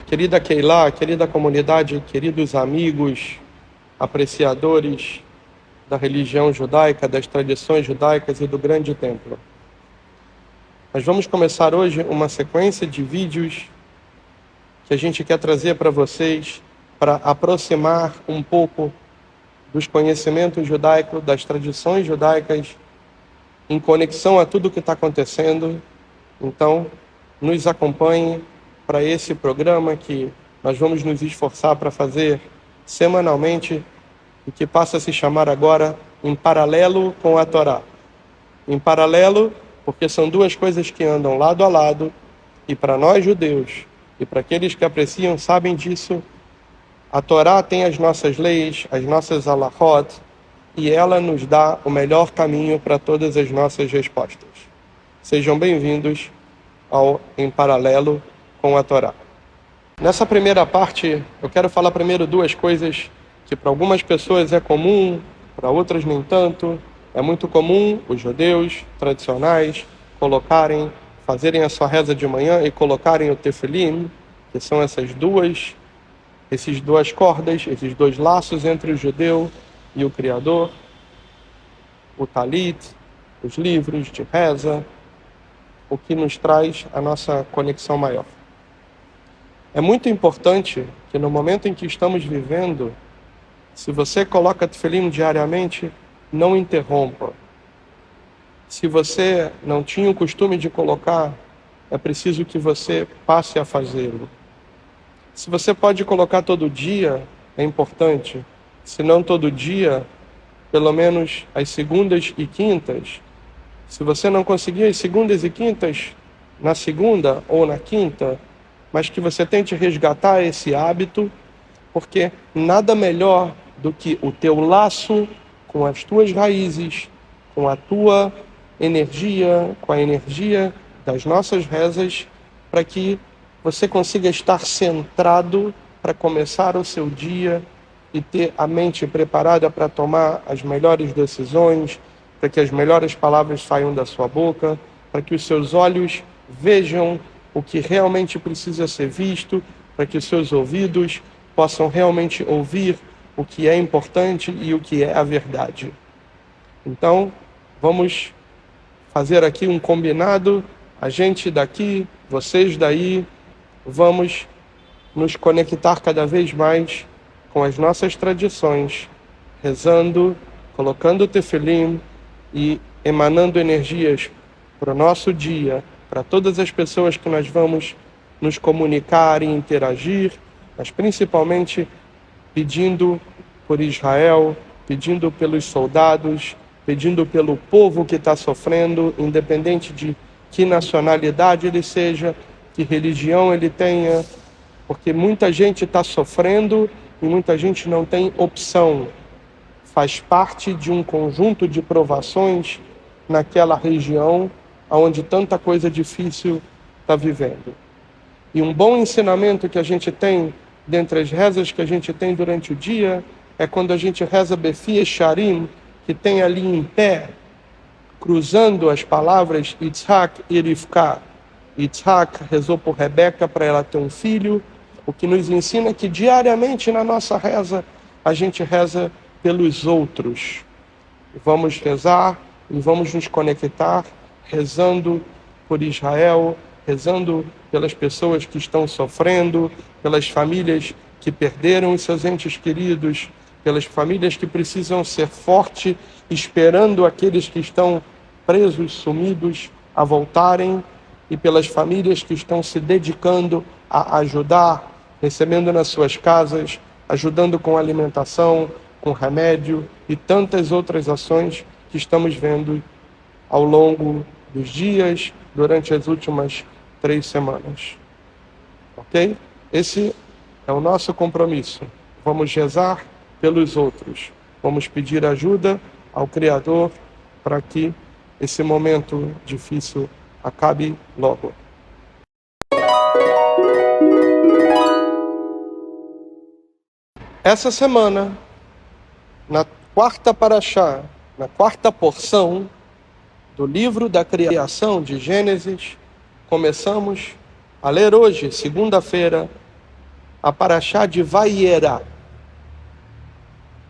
Querida Keilah, querida comunidade, queridos amigos, apreciadores da religião judaica, das tradições judaicas e do grande templo. Nós vamos começar hoje uma sequência de vídeos que a gente quer trazer para vocês para aproximar um pouco dos conhecimentos judaicos, das tradições judaicas, em conexão a tudo o que está acontecendo. Então, nos acompanhe para esse programa que nós vamos nos esforçar para fazer semanalmente e que passa a se chamar agora Em Paralelo com a Torá. Em paralelo, porque são duas coisas que andam lado a lado, e para nós judeus, e para aqueles que apreciam, sabem disso, a Torá tem as nossas leis, as nossas halachot, e ela nos dá o melhor caminho para todas as nossas respostas. Sejam bem-vindos ao Em Paralelo com a Torá. Nessa primeira parte, eu quero falar primeiro duas coisas que para algumas pessoas é comum, para outras nem tanto. É muito comum os judeus tradicionais fazerem a sua reza de manhã e colocarem o tefilim, que são essas duas cordas, esses dois laços entre o judeu e o Criador, o talit, os livros de reza, o que nos traz a nossa conexão maior. É muito importante que no momento em que estamos vivendo, se você coloca tefilim diariamente, não interrompa. Se você não tinha o costume de colocar, é preciso que você passe a fazê-lo. Se você pode colocar todo dia, é importante. Se não todo dia, pelo menos às segundas e quintas. Se você não conseguir as segundas e quintas, na segunda ou na quinta, mas que você tente resgatar esse hábito, porque nada melhor do que o teu laço com as tuas raízes, com a tua energia, com a energia das nossas rezas, para que você consiga estar centrado para começar o seu dia e ter a mente preparada para tomar as melhores decisões, para que as melhores palavras saiam da sua boca, para que os seus olhos vejam o que realmente precisa ser visto, para que os seus ouvidos possam realmente ouvir o que é importante e o que é a verdade. Então, vamos fazer aqui um combinado, a gente daqui, vocês daí, vamos nos conectar cada vez mais com as nossas tradições, rezando, colocando o tefilim e emanando energias para o nosso dia, para todas as pessoas que nós vamos nos comunicar e interagir, mas principalmente pedindo por Israel, pedindo pelos soldados, pedindo pelo povo que está sofrendo, independente de que nacionalidade ele seja, que religião ele tenha, porque muita gente está sofrendo e muita gente não tem opção. Faz parte de um conjunto de provações naquela região onde tanta coisa difícil está vivendo. E um bom ensinamento que a gente tem, dentre as rezas que a gente tem durante o dia, é quando a gente reza Befi Esharim, que tem ali em pé, cruzando as palavras Yitzhak e Rivka. Yitzhak rezou por Rebeca para ela ter um filho, o que nos ensina que diariamente na nossa reza, a gente reza pelos outros. Vamos rezar e vamos nos conectar rezando por Israel, rezando pelas pessoas que estão sofrendo, pelas famílias que perderam os seus entes queridos, pelas famílias que precisam ser fortes, esperando aqueles que estão presos, sumidos, a voltarem, e pelas famílias que estão se dedicando a ajudar, recebendo nas suas casas, ajudando com alimentação, com remédio e tantas outras ações que estamos vendo ao longo dos dias, durante as últimas 3 semanas. Ok? Esse é o nosso compromisso. Vamos rezar pelos outros. Vamos pedir ajuda ao Criador para que esse momento difícil acabe logo. Essa semana, na quarta parashá, na quarta porção do livro da criação de Gênesis, começamos a ler hoje, segunda-feira, a Parashá de Vaiera,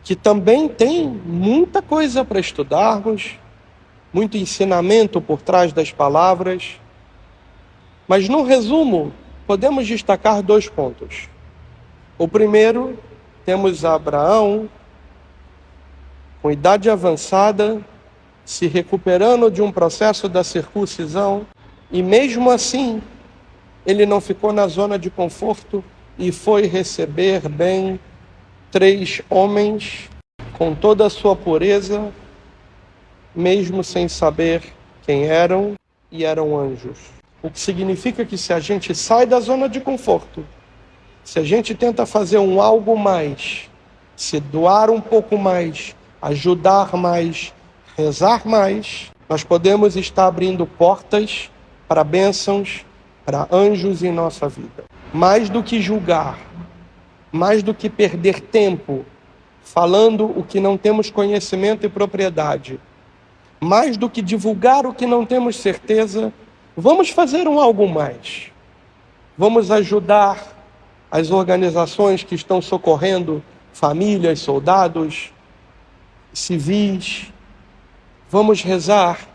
que também tem muita coisa para estudarmos, muito ensinamento por trás das palavras, mas no resumo, podemos destacar 2 pontos. O primeiro, temos Abraão, com idade avançada, se recuperando de um processo da circuncisão, e mesmo assim, ele não ficou na zona de conforto e foi receber bem 3 homens com toda a sua pureza, mesmo sem saber quem eram, e eram anjos. O que significa que se a gente sai da zona de conforto, se a gente tenta fazer um algo mais, se doar um pouco mais, ajudar mais, rezar mais, nós podemos estar abrindo portas para bênçãos, para anjos em nossa vida. Mais do que julgar, mais do que perder tempo falando o que não temos conhecimento e propriedade, mais do que divulgar o que não temos certeza, vamos fazer um algo mais. Vamos ajudar as organizações que estão socorrendo famílias, soldados, civis. Vamos rezar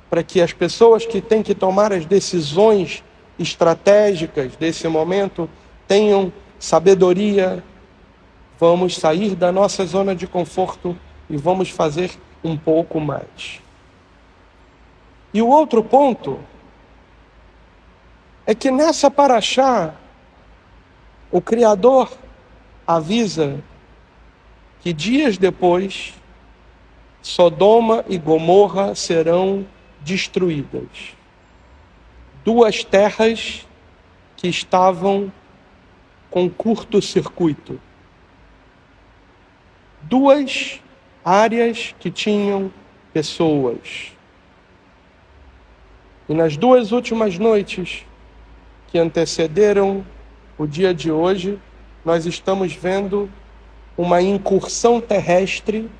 para que as pessoas que têm que tomar as decisões estratégicas desse momento tenham sabedoria. Vamos sair da nossa zona de conforto e vamos fazer um pouco mais. E o outro ponto é que nessa Parashá, o Criador avisa que dias depois, Sodoma e Gomorra serão destruídas. 2 terras que estavam com curto-circuito. 2 áreas que tinham pessoas. E nas 2 últimas noites que antecederam o dia de hoje, nós estamos vendo uma incursão terrestre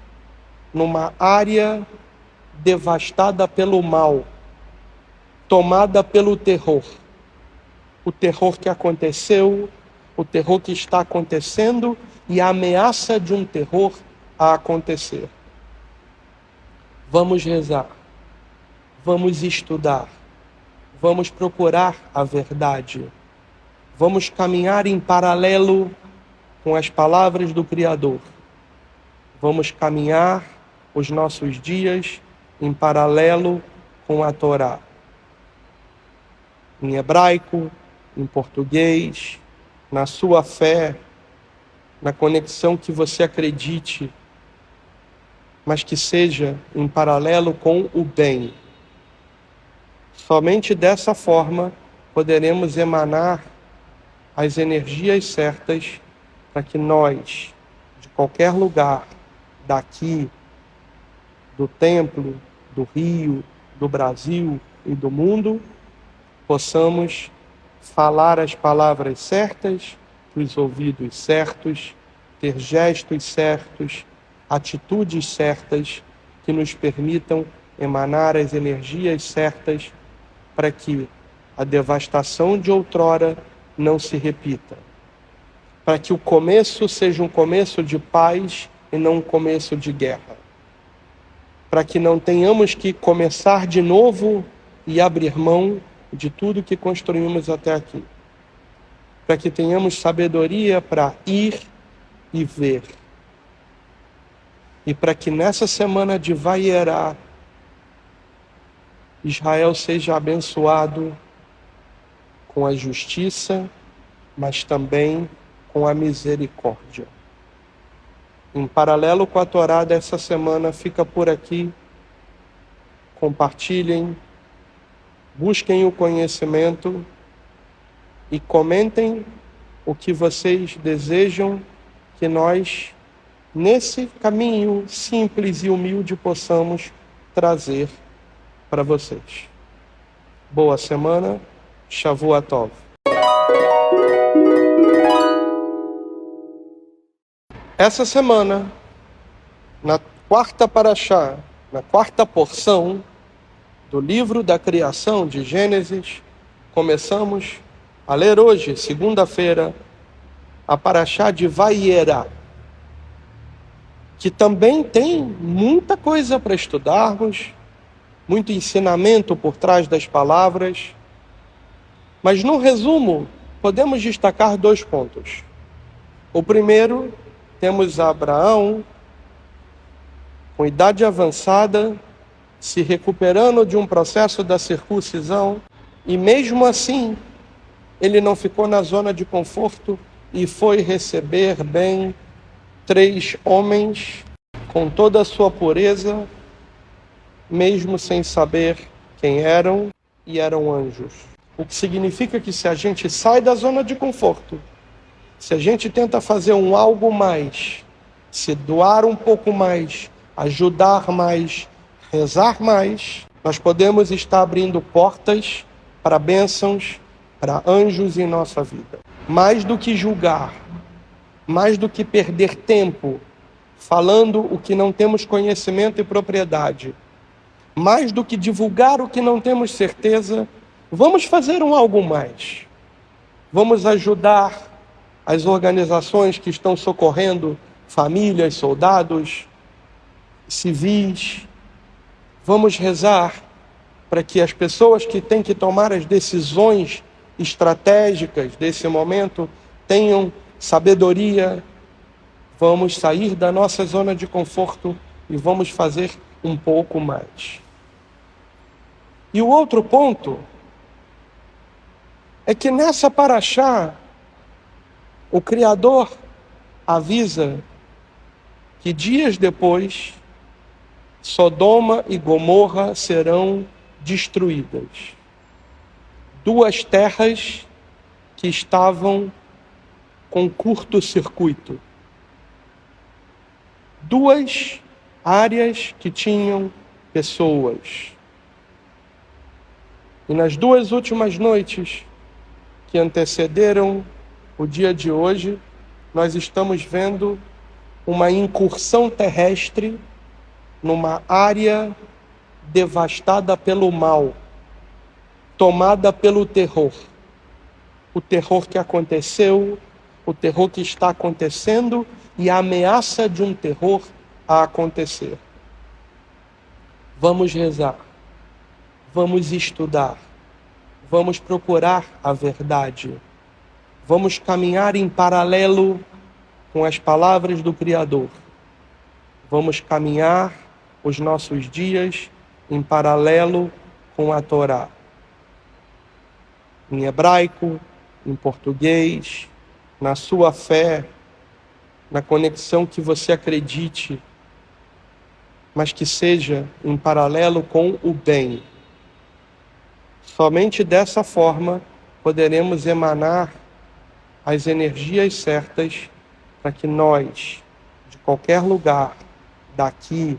numa área devastada pelo mal, tomada pelo terror. O terror que aconteceu, o terror que está acontecendo e a ameaça de um terror a acontecer. Vamos rezar, vamos estudar, vamos procurar a verdade, vamos caminhar em paralelo com as palavras do Criador. Vamos caminhar os nossos dias em paralelo com a Torá. Em hebraico, em português, na sua fé, na conexão que você acredite, mas que seja em paralelo com o bem. Somente dessa forma poderemos emanar as energias certas para que nós, de qualquer lugar, daqui, do templo, do Rio, do Brasil e do mundo, possamos falar as palavras certas, os ouvidos certos, ter gestos certos, atitudes certas que nos permitam emanar as energias certas para que a devastação de outrora não se repita. Para que o começo seja um começo de paz e não um começo de guerra. Para que não tenhamos que começar de novo e abrir mão de tudo que construímos até aqui. Para que tenhamos sabedoria para ir e ver. E para que nessa semana de Vaiera, Israel seja abençoado com a justiça, mas também com a misericórdia. Em paralelo com a Torá dessa semana, fica por aqui. Compartilhem, busquem o conhecimento e comentem o que vocês desejam que nós, nesse caminho simples e humilde, possamos trazer para vocês. Boa semana, Shavua Tov. Essa semana, na 4ª Parashá, na 4ª porção do livro da criação de Gênesis, começamos a ler hoje, segunda-feira, a Parashá de Vaiera, que também tem muita coisa para estudarmos, muito ensinamento por trás das palavras, mas no resumo, podemos destacar 2 pontos. O primeiro, temos Abraão, com idade avançada, se recuperando de um processo da circuncisão, e mesmo assim, ele não ficou na zona de conforto e foi receber bem 3 homens com toda a sua pureza, mesmo sem saber quem eram, e eram anjos. O que significa que se a gente sai da zona de conforto, se a gente tenta fazer um algo mais, se doar um pouco mais, ajudar mais, rezar mais, nós podemos estar abrindo portas para bênçãos, para anjos em nossa vida. Mais do que julgar, mais do que perder tempo falando o que não temos conhecimento e propriedade, mais do que divulgar o que não temos certeza, vamos fazer um algo mais. Vamos ajudar as organizações que estão socorrendo famílias, soldados, civis. Vamos rezar para que as pessoas que têm que tomar as decisões estratégicas desse momento tenham sabedoria. Vamos sair da nossa zona de conforto e vamos fazer um pouco mais. E o outro ponto é que nessa Parashá, o Criador avisa que dias depois, Sodoma e Gomorra serão destruídas. 2 terras que estavam com curto-circuito. 2 áreas que tinham pessoas. E nas 2 últimas noites que antecederam o dia de hoje, nós estamos vendo uma incursão terrestre numa área devastada pelo mal, tomada pelo terror. O terror que aconteceu, o terror que está acontecendo e a ameaça de um terror a acontecer. Vamos rezar, vamos estudar, vamos procurar a verdade, vamos caminhar em paralelo com as palavras do Criador. Vamos caminhar os nossos dias em paralelo com a Torá. Em hebraico, em português, na sua fé, na conexão que você acredite, mas que seja em paralelo com o bem. Somente dessa forma poderemos emanar as energias certas para que nós, de qualquer lugar, daqui,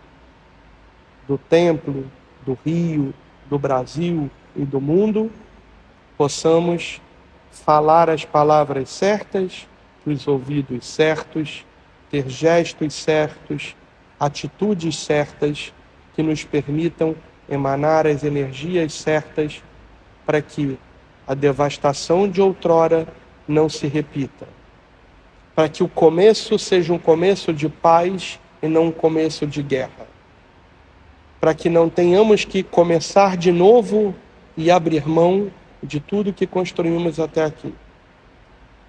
do templo, do Rio, do Brasil e do mundo, possamos falar as palavras certas, os ouvidos certos, ter gestos certos, atitudes certas que nos permitam emanar as energias certas para que a devastação de outrora não se repita. Para que o começo seja um começo de paz e não um começo de guerra. Para que não tenhamos que começar de novo e abrir mão de tudo que construímos até aqui.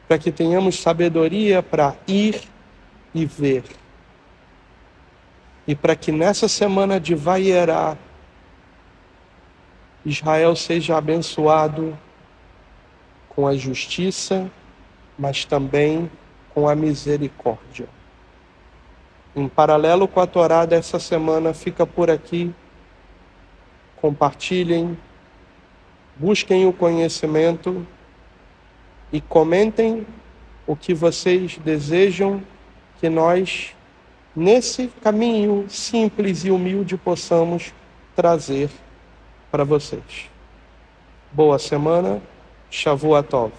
Para que tenhamos sabedoria para ir e ver. E para que nessa semana de Vaiera, Israel seja abençoado com a justiça, mas também com a misericórdia. Em paralelo com a Torá dessa semana, fica por aqui. Compartilhem, busquem o conhecimento e comentem o que vocês desejam que nós, nesse caminho simples e humilde, possamos trazer para vocês. Boa semana, Shavuot Tov.